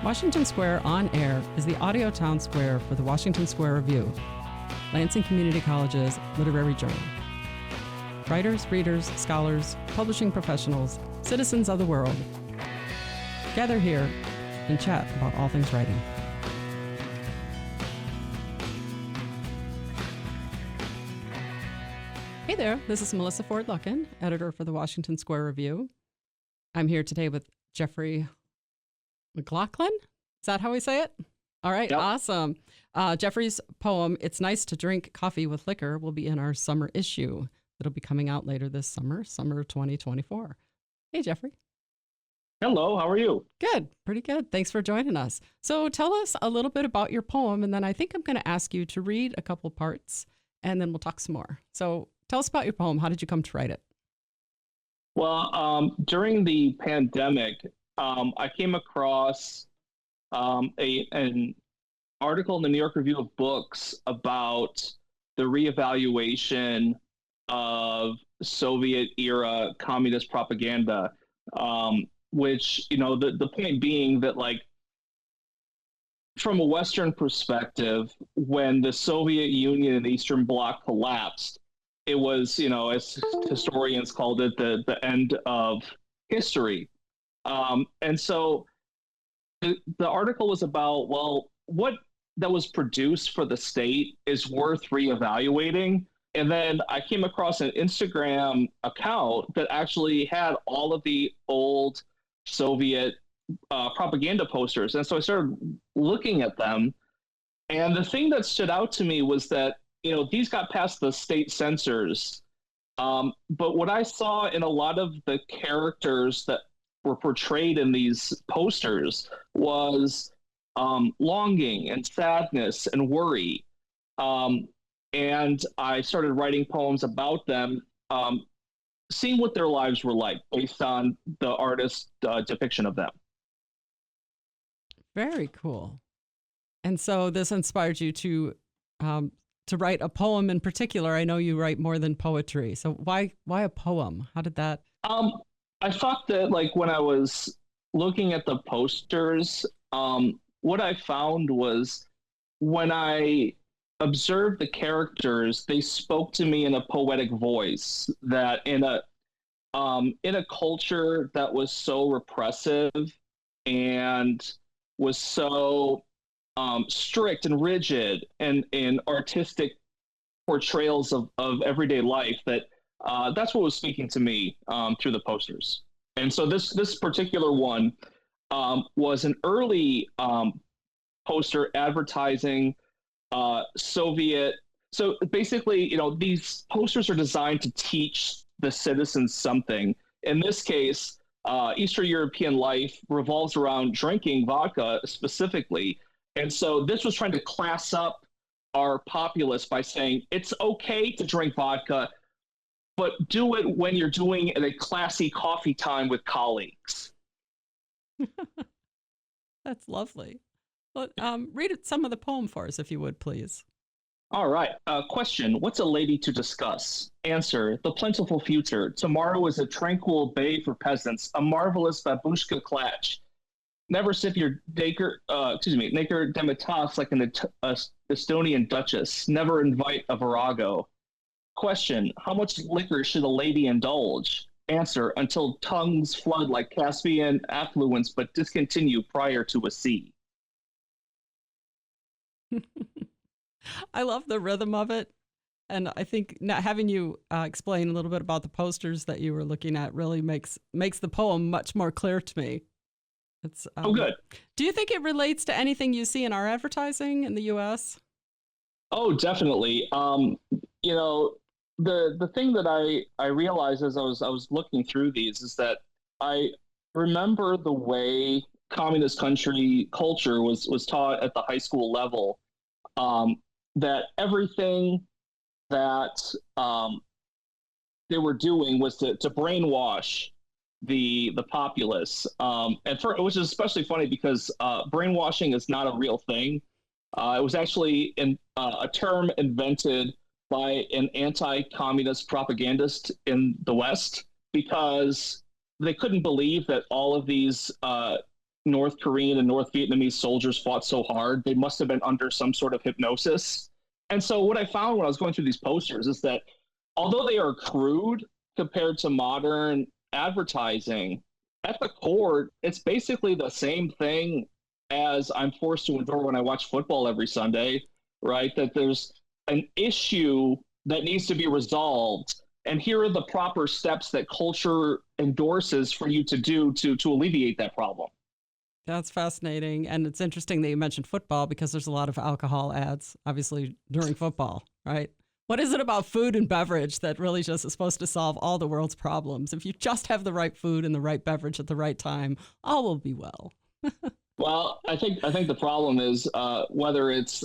Washington Square On Air is the audio town square for the Washington Square Review, Lansing Community College's literary journal. Writers, readers, scholars, publishing professionals, citizens of the world gather here and chat about all things writing. Hey there, this is Melissa Ford Lucken, editor for the Washington Square Review. I'm here today with Jeffrey MacLachlan. Is that how we say it? All right, yep. Awesome. Jeffrey's poem, It's Nice to Drink Coffee with Liquor, will be in our summer issue. It'll be coming out later this summer 2024. Hey, Jeffrey. Hello, how are you? Good, pretty good. Thanks for joining us. So tell us a little bit about your poem, and then I think I'm going to ask you to read a couple parts, and then we'll talk some more. So tell us about your poem. How did you come to write it? Well, during the pandemic, I came across an article in the New York Review of Books about the reevaluation of Soviet-era communist propaganda, which, you know, the point being that, like, from a Western perspective, when the Soviet Union and the Eastern Bloc collapsed, it was, you know, as historians called it, the end of history. And so the article was about, well, what that was produced for the state is worth reevaluating. And then I came across an Instagram account that actually had all of the old Soviet propaganda posters. And so I started looking at them. And the thing that stood out to me was that, you know, these got past the state censors. But what I saw in a lot of the characters that were portrayed in these posters was longing and sadness and worry. And I started writing poems about them, seeing what their lives were like based on the artist's depiction of them. Very cool. And so this inspired you to write a poem in particular. I know you write more than poetry. So why a poem? How did that? I thought that, like, when I was looking at the posters, what I found was when I observed the characters, they spoke to me in a poetic voice that in a culture that was so repressive and was so strict and rigid and in artistic portrayals of everyday life, that's what was speaking to me through the posters. And so this particular one was an early poster advertising Soviet. So basically, you know, these posters are designed to teach the citizens something. In this case, Eastern European life revolves around drinking vodka specifically. And so this was trying to class up our populace by saying it's okay to drink vodka, but do it when you're doing it at a classy coffee time with colleagues. That's lovely. Well, read some of the poem for us, if you would, please. All right. Question: what's a lady to discuss? Answer: the plentiful future. Tomorrow is a tranquil bay for peasants, a marvelous babushka klatch. Never sip your Naker Demitas like an Estonian duchess. Never invite a virago. Question: how much liquor should a lady indulge? Answer: until tongues flood like Caspian affluents, but discontinue prior to a sea. I love the rhythm of it. And I think having you explain a little bit about the posters that you were looking at really makes the poem much more clear to me. It's good. Do you think it relates to anything you see in our advertising in the U.S.? Oh, definitely. You know, the thing that I realized as I was looking through these is that I remember the way communist country culture was taught at the high school level, that everything that they were doing was to brainwash the populace. Which is especially funny because brainwashing is not a real thing. It was actually a term invented by an anti-communist propagandist in the West because they couldn't believe that all of these North Korean and North Vietnamese soldiers fought so hard. They must have been under some sort of hypnosis. And so what I found when I was going through these posters is that although they are crude compared to modern advertising, at the core, it's basically the same thing as I'm forced to endure when I watch football every Sunday, right? That there's an issue that needs to be resolved. And here are the proper steps that culture endorses for you to do to alleviate that problem. That's fascinating. And it's interesting that you mentioned football because there's a lot of alcohol ads, obviously, during football, right? What is it about food and beverage that really just is supposed to solve all the world's problems? If you just have the right food and the right beverage at the right time, all will be well. Well, I think the problem is whether it's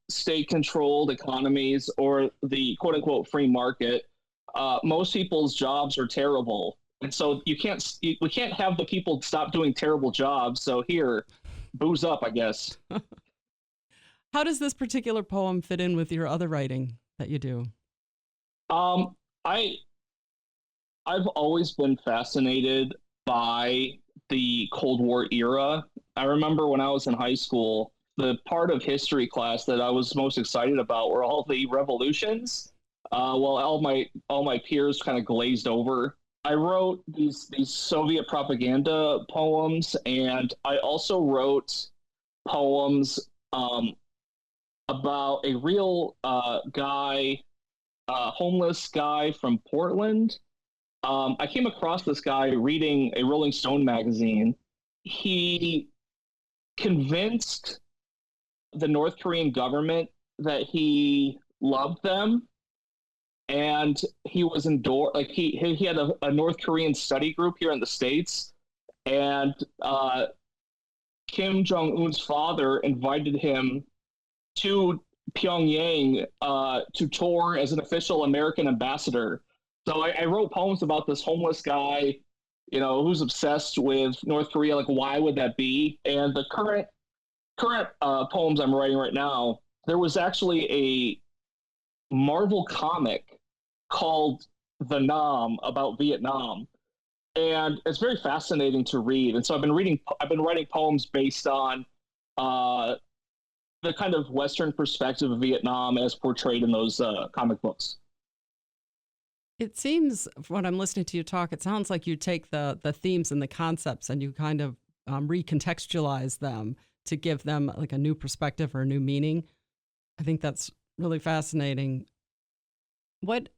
state-controlled economies or the quote-unquote free market, most people's jobs are terrible. And so we can't have the people stop doing terrible jobs. So here, booze up, I guess. How does this particular poem fit in with your other writing that you do? I've always been fascinated by the Cold War era. I remember when I was in high school, the part of history class that I was most excited about were all the revolutions. While all my peers kind of glazed over. I wrote these Soviet propaganda poems, and I also wrote poems about a real guy, homeless guy from Portland. I came across this guy reading a Rolling Stone magazine. He convinced the North Korean government that he loved them. And he was he had a North Korean study group here in the States, and Kim Jong-un's father invited him to Pyongyang to tour as an official American ambassador. So I wrote poems about this homeless guy, who's obsessed with North Korea. Like, why would that be? And the current poems I'm writing right now, there was actually a Marvel comic called The Nam about Vietnam, and it's very fascinating to read. And so I've been writing poems based on the kind of Western perspective of Vietnam as portrayed in those comic books. It seems, when I'm listening to you talk, it sounds like you take the themes and the concepts and you kind of recontextualize them to give them like a new perspective or a new meaning. I think that's really fascinating. What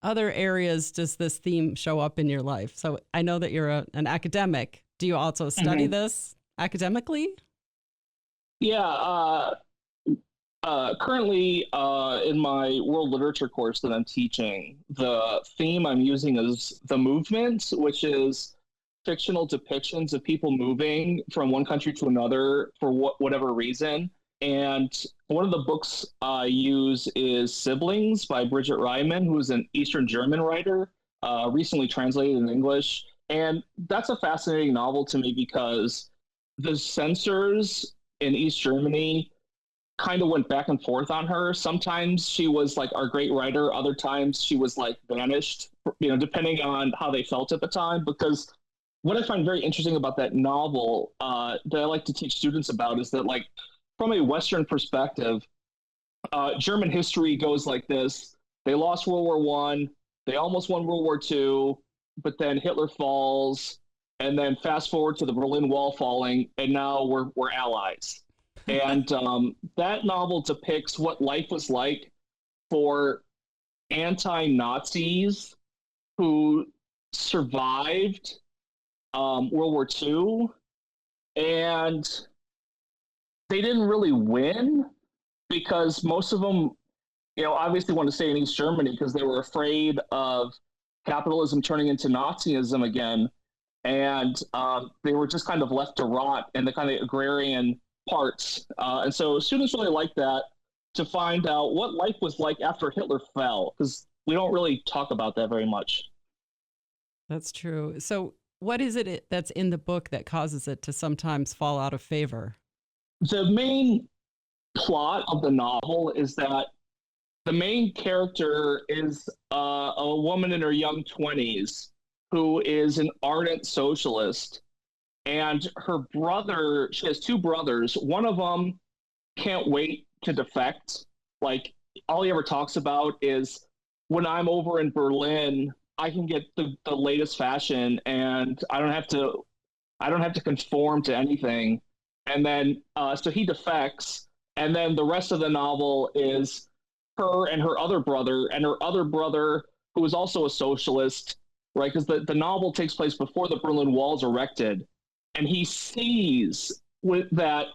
other areas does this theme show up in your life? So I know that you're an academic. Do you also study this academically? Yeah. Currently, in my world literature course that I'm teaching, the theme I'm using is the movement, which is fictional depictions of people moving from one country to another for whatever reason. And one of the books I use is Siblings by Bridget Ryman, who is an Eastern German writer, recently translated in English. And that's a fascinating novel to me because the censors in East Germany kind of went back and forth on her. Sometimes she was like our great writer. Other times she was like banished, depending on how they felt at the time. Because what I find very interesting about that novel that I like to teach students about is that, like, from a Western perspective, German history goes like this. They lost World War I, they almost won World War II, but then Hitler falls, and then fast forward to the Berlin Wall falling, and now we're allies. And that novel depicts what life was like for anti-Nazis who survived World War II, and they didn't really win because most of them, obviously want to stay in East Germany because they were afraid of capitalism turning into Nazism again. And they were just kind of left to rot in the kind of agrarian parts. And so students really like that, to find out what life was like after Hitler fell, because we don't really talk about that very much. That's true. So what is it that's in the book that causes it to sometimes fall out of favor? The main plot of the novel is that the main character is a woman in her young 20s who is an ardent socialist. and her brother, she has two brothers. One of them can't wait to defect. Like, all he ever talks about is, when I'm over in Berlin, I can get the latest fashion, and I don't have to conform to anything. And then so he defects, and then the rest of the novel is her and her other brother, who is also a socialist, right? Because the novel takes place before the Berlin Wall's erected, and he sees with that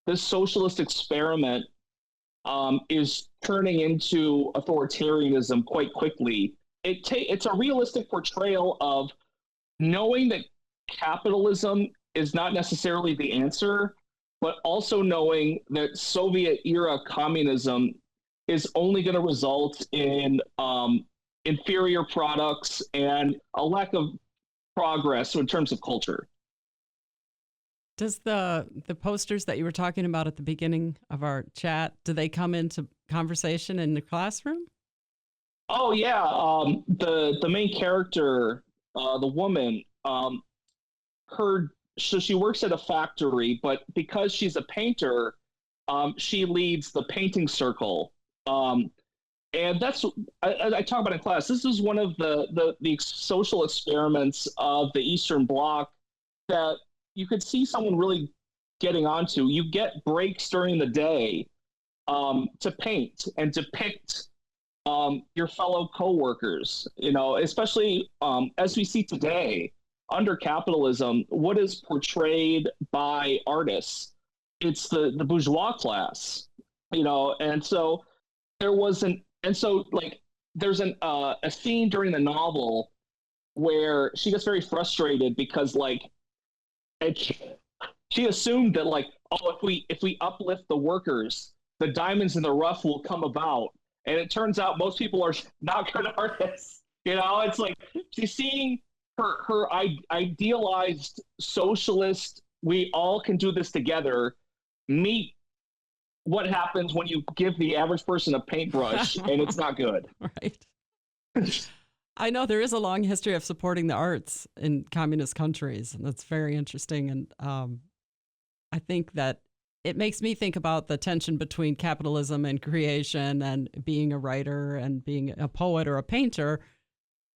this socialist experiment is turning into authoritarianism quite quickly. It's a realistic portrayal of knowing that capitalism is not necessarily the answer, but also knowing that Soviet era communism is only going to result in inferior products and a lack of progress in terms of culture. Does the posters that you were talking about at the beginning of our chat, do they come into conversation in the classroom? Oh yeah, the main character, the woman, so she works at a factory, but because she's a painter, she leads the painting circle, and that's I talk about in class. This is one of the social experiments of the Eastern Bloc that you could see someone really getting onto. You get breaks during the day to paint and depict your fellow coworkers, especially as we see today under capitalism, what is portrayed by artists? It's the bourgeois class, and so there's a scene during the novel where she gets very frustrated because she assumed that if we uplift the workers, the diamonds in the rough will come about. And it turns out most people are not good artists. It's like she's seeing her idealized socialist, we all can do this together, meet what happens when you give the average person a paintbrush and it's not good. Right. I know there is a long history of supporting the arts in communist countries, and that's very interesting. And I think that it makes me think about the tension between capitalism and creation and being a writer and being a poet or a painter,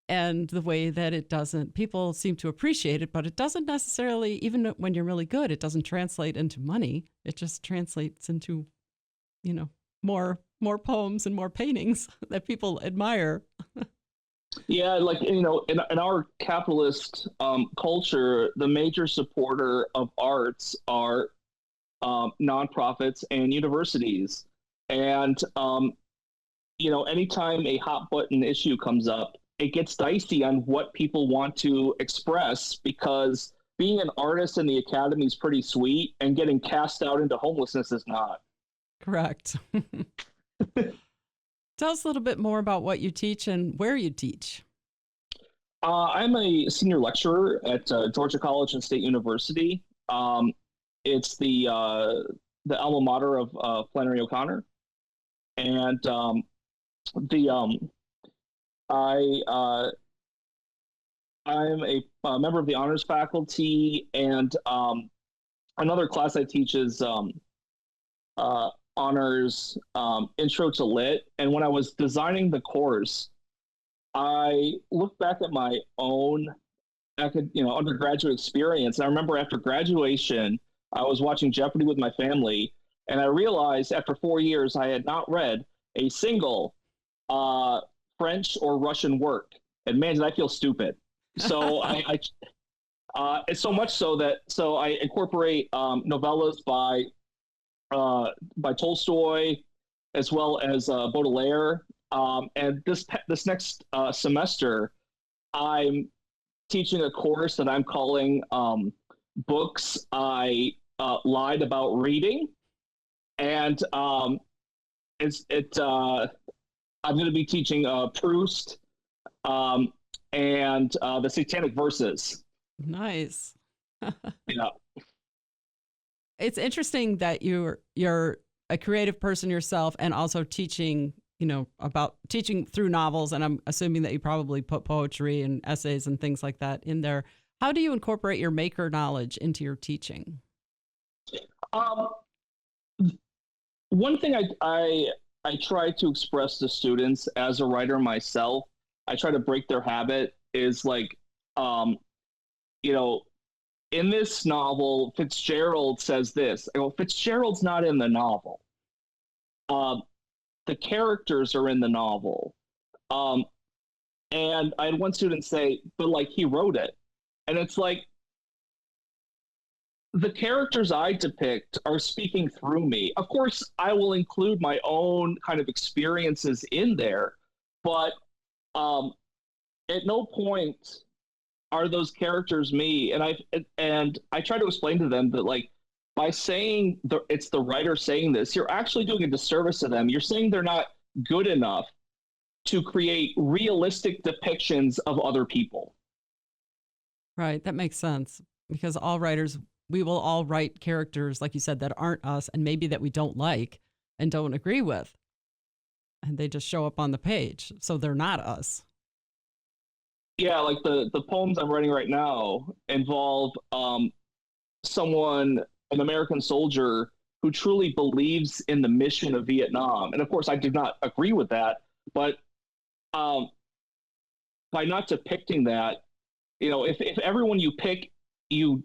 and the way that people seem to appreciate it, but it doesn't necessarily, even when you're really good, it doesn't translate into money. It just translates into, more poems and more paintings that people admire. Yeah, in our capitalist culture, the major supporter of arts are nonprofits and universities. And, anytime a hot button issue comes up, it gets dicey on what people want to express, because being an artist in the academy is pretty sweet, and getting cast out into homelessness is not. Correct. Tell us a little bit more about what you teach and where you teach. I'm a senior lecturer at Georgia College and State University. It's the alma mater of Flannery O'Connor, and I'm a member of the honors faculty, and another class I teach is honors intro to lit. And when I was designing the course, I looked back at my own undergraduate experience. And I remember after graduation, I was watching Jeffery with my family, and I realized after 4 years I had not read a single French or Russian work. And man, did I feel stupid. So it's so much so that I incorporate novellas by Tolstoy, as well as Baudelaire. And this next semester, I'm teaching a course that I'm calling Books I Lied About Reading. And I'm going to be teaching Proust and the Satanic Verses. Nice. Yeah. It's interesting that you're a creative person yourself, and also teaching, about teaching through novels. And I'm assuming that you probably put poetry and essays and things like that in there. How do you incorporate your maker knowledge into your teaching? Um, One thing I try to express to students as a writer myself, I try to break their habit is like, um, you know, in this novel, Fitzgerald says this. I go, Fitzgerald's not in the novel. Um, the characters are in the novel. Um, and I had one student say, but like he wrote it. And it's like, the characters I depict are speaking through me. Of course, I will include my own kind of experiences in there, but um, at no point are those characters me. And I try to explain to them that like by saying it's the writer saying this, you're actually doing a disservice to them. You're saying they're not good enough to create realistic depictions of other people. Right. That makes sense because all writers, we will all write characters, like you said, that aren't us and maybe that we don't like and don't agree with. And they just show up on the page. So they're not us. Yeah, like the poems I'm writing right now involve someone, an American soldier who truly believes in the mission of Vietnam. And of course, I do not agree with that, but um, by not depicting that, if everyone you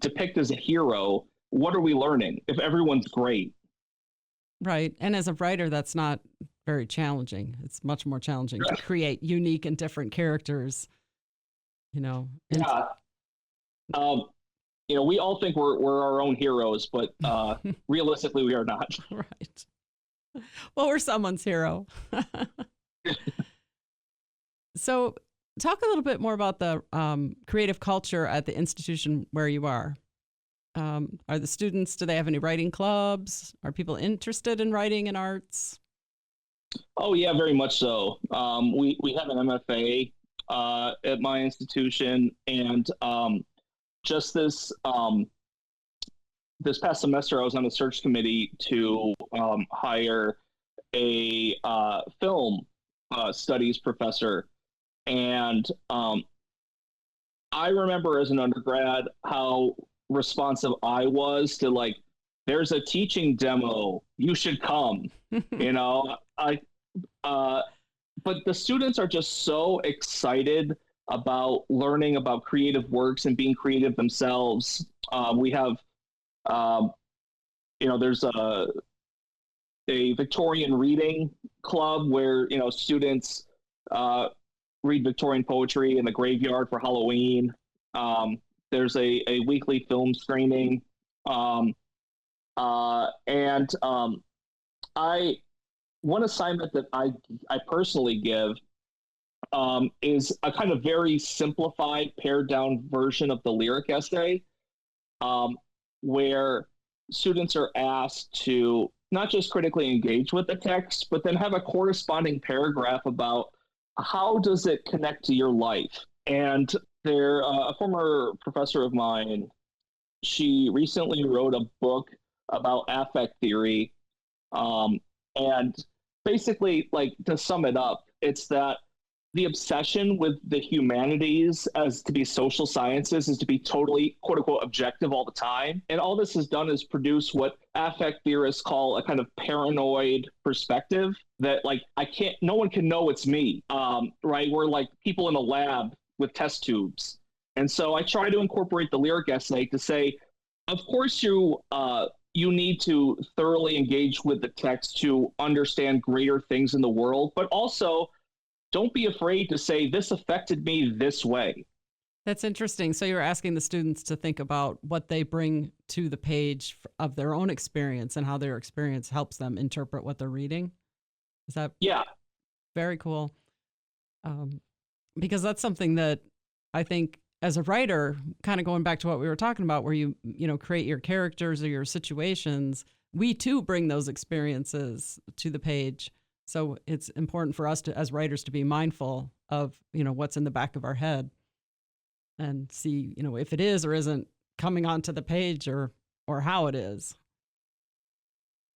depict as a hero, what are we learning? If everyone's great, Right. And as a writer, that's not very challenging. It's much more challenging to create unique and different characters, And yeah. We all think we're our own heroes, but realistically, we are not. Right. Well, we're someone's hero. So, talk a little bit more about the creative culture at the institution where you are. Are the students, do they have any writing clubs? Are people interested in writing and arts? Oh yeah, very much so. We have an MFA at my institution, and just this past semester, I was on the search committee to hire a film studies professor, and I remember as an undergrad how responsive I was to like, there's a teaching demo, you should come. I but the students are just so excited about learning about creative works and being creative themselves. We have, there's a Victorian reading club where students read Victorian poetry in the graveyard for Halloween. There's a weekly film screening, and one assignment that I personally give is a kind of very simplified, pared down version of the lyric essay, where students are asked to not just critically engage with the text, but then have a corresponding paragraph about how does it connect to your life. And a former professor of mine, she recently wrote a book about affect theory. And basically, like, to sum it up, it's that the obsession with the humanities as to be social sciences is to be totally, quote unquote, objective all the time. And all this has done is produce what affect theorists call a kind of paranoid perspective that, like, no one can know it's me, right? We're like people in a lab with test tubes. And so I try to incorporate the lyric essay to say, of course you need to thoroughly engage with the text to understand greater things in the world, but also don't be afraid to say, this affected me this way. That's interesting. So you're asking the students to think about what they bring to the page of their own experience and how their experience helps them interpret what they're reading. Is that? Yeah. Very cool. Because that's something that I think as a writer, kind of going back to what we were talking about, where you create your characters or your situations, we too bring those experiences to the page. So it's important for us as writers to be mindful of, what's in the back of our head and see, if it is or isn't coming onto the page or how it is.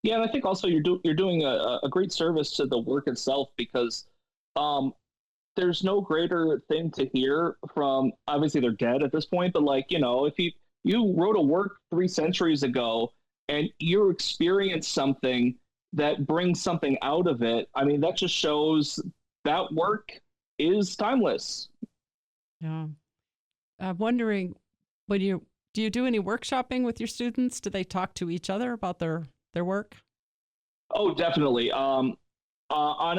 Yeah. And I think also you're doing a great service to the work itself, because there's no greater thing to hear from, obviously they're dead at this point, but like, if you wrote a work 3 centuries ago and you experience something that brings something out of it, I mean, that just shows that work is timeless. Yeah. I'm wondering, do you do any workshopping with your students? Do they talk to each other about their work? Oh, definitely. On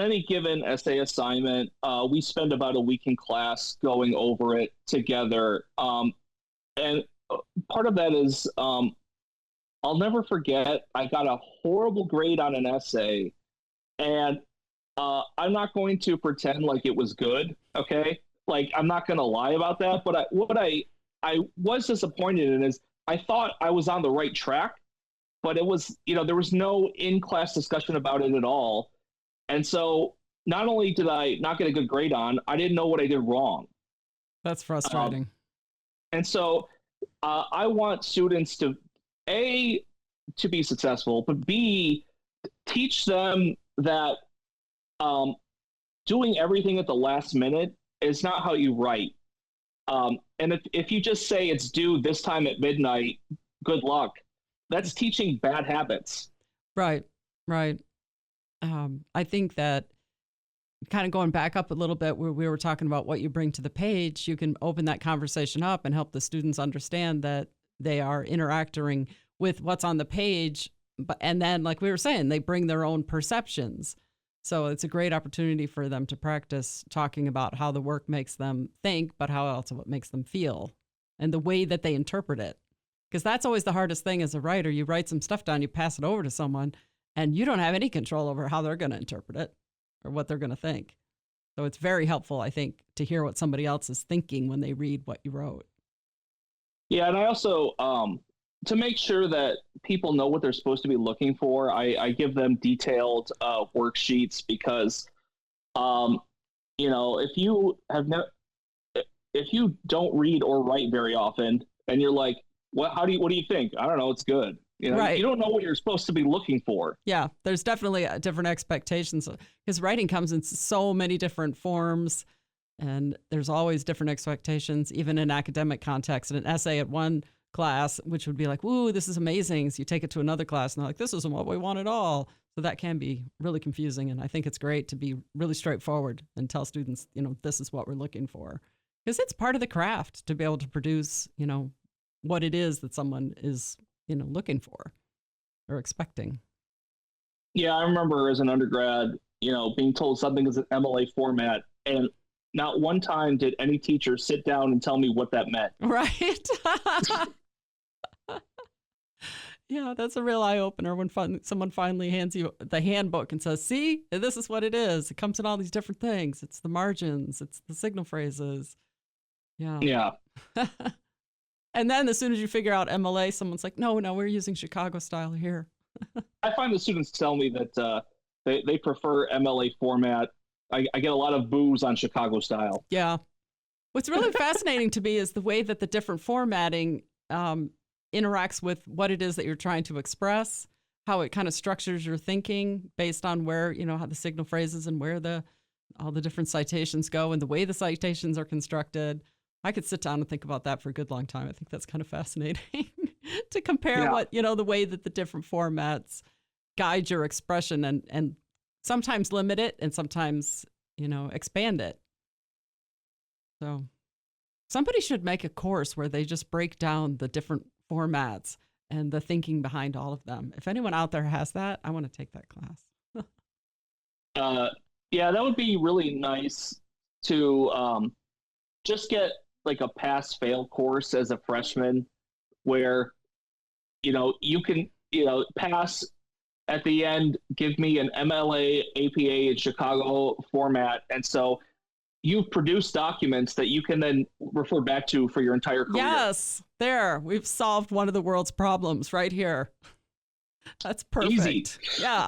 any given essay assignment, we spend about a week in class going over it together. And part of that is, I'll never forget, I got a horrible grade on an essay, and I'm not going to pretend like it was good. Okay. Like, I'm not going to lie about that. But what I was disappointed in is I thought I was on the right track, but it was, there was no in-class discussion about it at all. And so not only did I not get a good grade on, I didn't know what I did wrong. That's frustrating. And so I want students to, A, to be successful, but B, teach them that doing everything at the last minute is not how you write. And if you just say it's due this time at midnight, good luck. That's teaching bad habits. Right. I think that kind of going back up a little bit where we were talking about what you bring to the page, you can open that conversation up and help the students understand that they are interacting with what's on the page. And then, like we were saying, they bring their own perceptions. So it's a great opportunity for them to practice talking about how the work makes them think, but how also it makes them feel and the way that they interpret it. Because that's always the hardest thing as a writer. You write some stuff down, you pass it over to someone, and you don't have any control over how they're going to interpret it or what they're going to think. So it's very helpful, I think, to hear what somebody else is thinking when they read what you wrote. Yeah, and I also, to make sure that people know what they're supposed to be looking for, I give them detailed worksheets because, if you have if you don't read or write very often, and you're like, what do you think? I don't know. It's good. Right. You don't know what you're supposed to be looking for. Yeah, there's definitely different expectations because writing comes in so many different forms, and there's always different expectations, even in academic context. An essay at one class, which would be like, "Ooh, this is amazing." So you take it to another class, and they're like, "This isn't what we want at all." So that can be really confusing, and I think it's great to be really straightforward and tell students, this is what we're looking for, because it's part of the craft to be able to produce, what it is that someone is looking for or expecting. Yeah, I remember as an undergrad, being told something is an MLA format, and not one time did any teacher sit down and tell me what that meant. Right. Yeah, that's a real eye opener when someone finally hands you the handbook and says, "See, this is what it is. It comes in all these different things. It's the margins. It's the signal phrases." Yeah. Yeah. And then as soon as you figure out MLA, someone's like, no, we're using Chicago style here. I find the students tell me that they prefer MLA format. I get a lot of boos on Chicago style. Yeah. What's really fascinating to me is the way that the different formatting interacts with what it is that you're trying to express, how it kind of structures your thinking based on where, how the signal phrases and where all the different citations go and the way the citations are constructed. I could sit down and think about that for a good long time. I think that's kind of fascinating to compare what, the way that the different formats guide your expression and sometimes limit it and sometimes, expand it. So somebody should make a course where they just break down the different formats and the thinking behind all of them. If anyone out there has that, I want to take that class. Yeah, that would be really nice to just get like a pass-fail course as a freshman where, you can, pass at the end, give me an MLA, APA, and Chicago format. And so you've produced documents that you can then refer back to for your entire career. Yes, there. We've solved one of the world's problems right here. That's perfect. Easy. Yeah.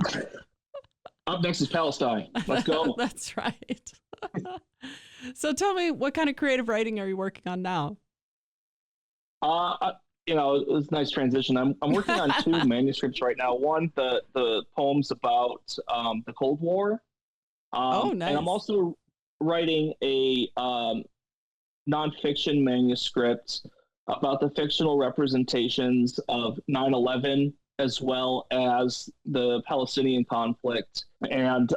Up next is Palestine. Let's go. That's right. So tell me, what kind of creative writing are you working on now? It was a nice transition. I'm working on 2 manuscripts right now. One, the poems about the Cold War. Oh, nice. And I'm also writing a nonfiction manuscript about the fictional representations of 9/11 as well as the Palestinian conflict. And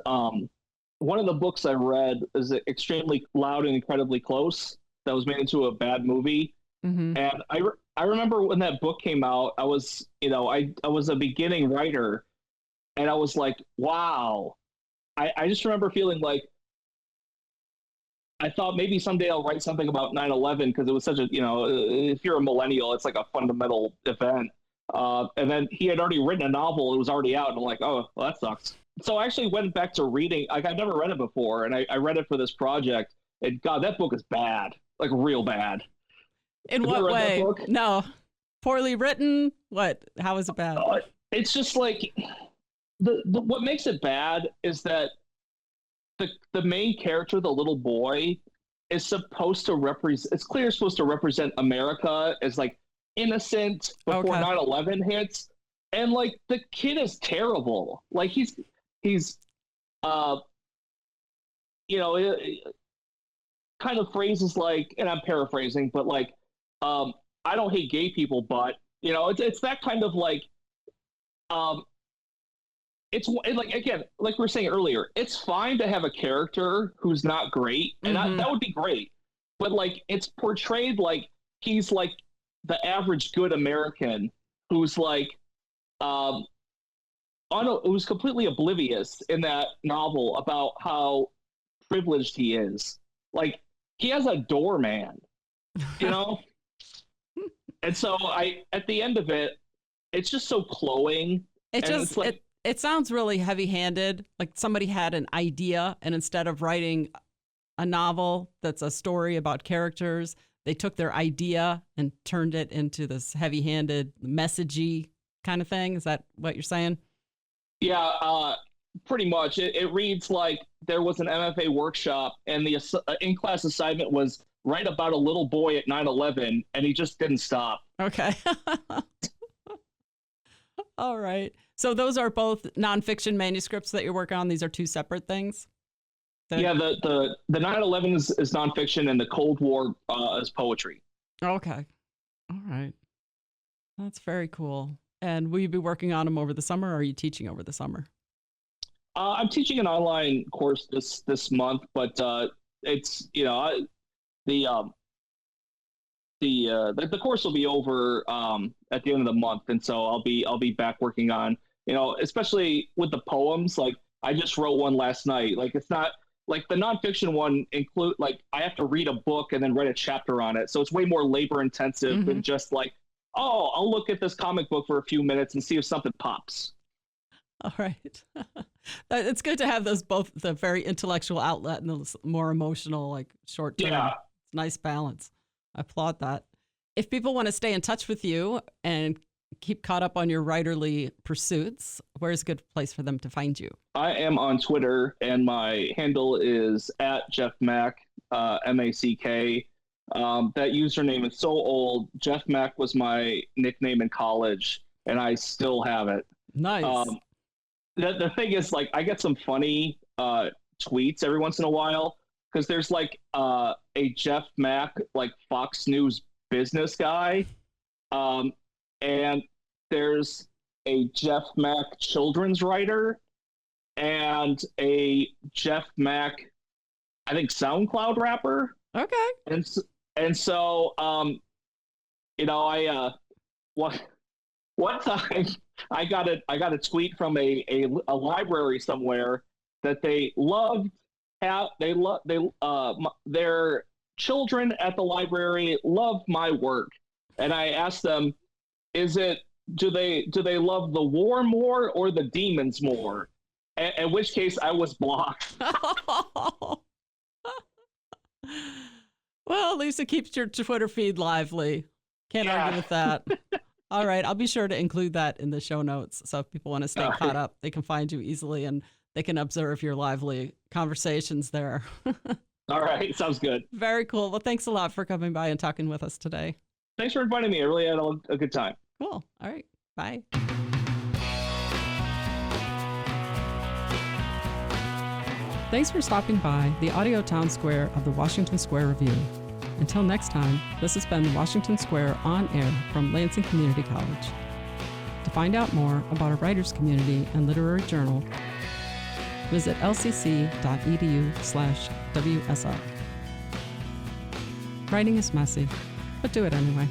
one of the books I read is Extremely Loud and Incredibly Close that was made into a bad movie. Mm-hmm. And I remember when that book came out, I was a beginning writer, and I was like, wow. I just remember feeling like I thought maybe someday I'll write something about 9/11 because it was such a, if you're a millennial, it's like a fundamental event. And then he had already written a novel. It was already out. And I'm like, oh, well, that sucks. So I actually went back to reading. Like, I've never read it before. And I read it for this project. And God, that book is bad, like real bad. In what way? No. Poorly written? What? How is it bad? It's just like what makes it bad is that the main character, the little boy, is supposed to represent. It's clear supposed to represent America as like innocent before 9/11 hits, and like the kid is terrible. Like he's kind of phrases like, and I'm paraphrasing, but like I don't hate gay people, but it's that kind of like it's like, again, like we were saying earlier, it's fine to have a character who's not great, and that would be great, but like it's portrayed like he's like the average good American who's like who's completely oblivious in that novel about how privileged he is. Like he has a doorman, and so at the end of it, it's just so cloying. It sounds really heavy-handed, like somebody had an idea, and instead of writing a novel that's a story about characters, they took their idea and turned it into this heavy-handed, messagey kind of thing. Is that what you're saying? Yeah, pretty much. It reads like there was an MFA workshop, and the in-class assignment was write about a little boy at 9/11, and he just didn't stop. Okay. All right. So those are both nonfiction manuscripts that you're working on. These are two separate things. Yeah, the 9/11 is nonfiction, and the Cold War is poetry. Okay. All right. That's very cool. And will you be working on them over the summer, or are you teaching over the summer? I'm teaching an online course this month, but it's the course will be over at the end of the month, and so I'll be back working on, especially with the poems. Like I just wrote one last night. Like it's not like the nonfiction one include like I have to read a book and then write a chapter on it, so it's way more labor intensive than just like, oh, I'll look at this comic book for a few minutes and see if something pops. All right. It's good to have those both, the very intellectual outlet and the more emotional, like short term. Yeah. It's a nice balance. I applaud that. If people want to stay in touch with you and keep caught up on your writerly pursuits, where's a good place for them to find you? I am on Twitter, and my handle is @JeffMac, MACK. That username is so old. Jeff Mac was my nickname in college, and I still have it. Nice. The thing is, like, I get some funny tweets every once in a while, because there's like a Jeff Mac, like Fox News business guy, and there's a Jeff Mac children's writer, and a Jeff Mac, I think, SoundCloud rapper. Okay. And so one time I got a tweet from a library somewhere that their children at the library love my work, and I asked them, do they love the war more or the demons more? In which case I was blocked. Well, at least it keeps your Twitter feed lively. Can't argue with that. All right. I'll be sure to include that in the show notes. So if people want to stay caught up, they can find you easily and they can observe your lively conversations there. All right. Sounds good. Very cool. Well, thanks a lot for coming by and talking with us today. Thanks for inviting me. I really had a good time. Cool. All right. Bye. Thanks for stopping by the audio town square of the Washington Square Review. Until next time, this has been the Washington Square On Air from Lansing Community College. To find out more about our writers community and literary journal, visit lcc.edu/WSR. Writing is messy, but do it anyway.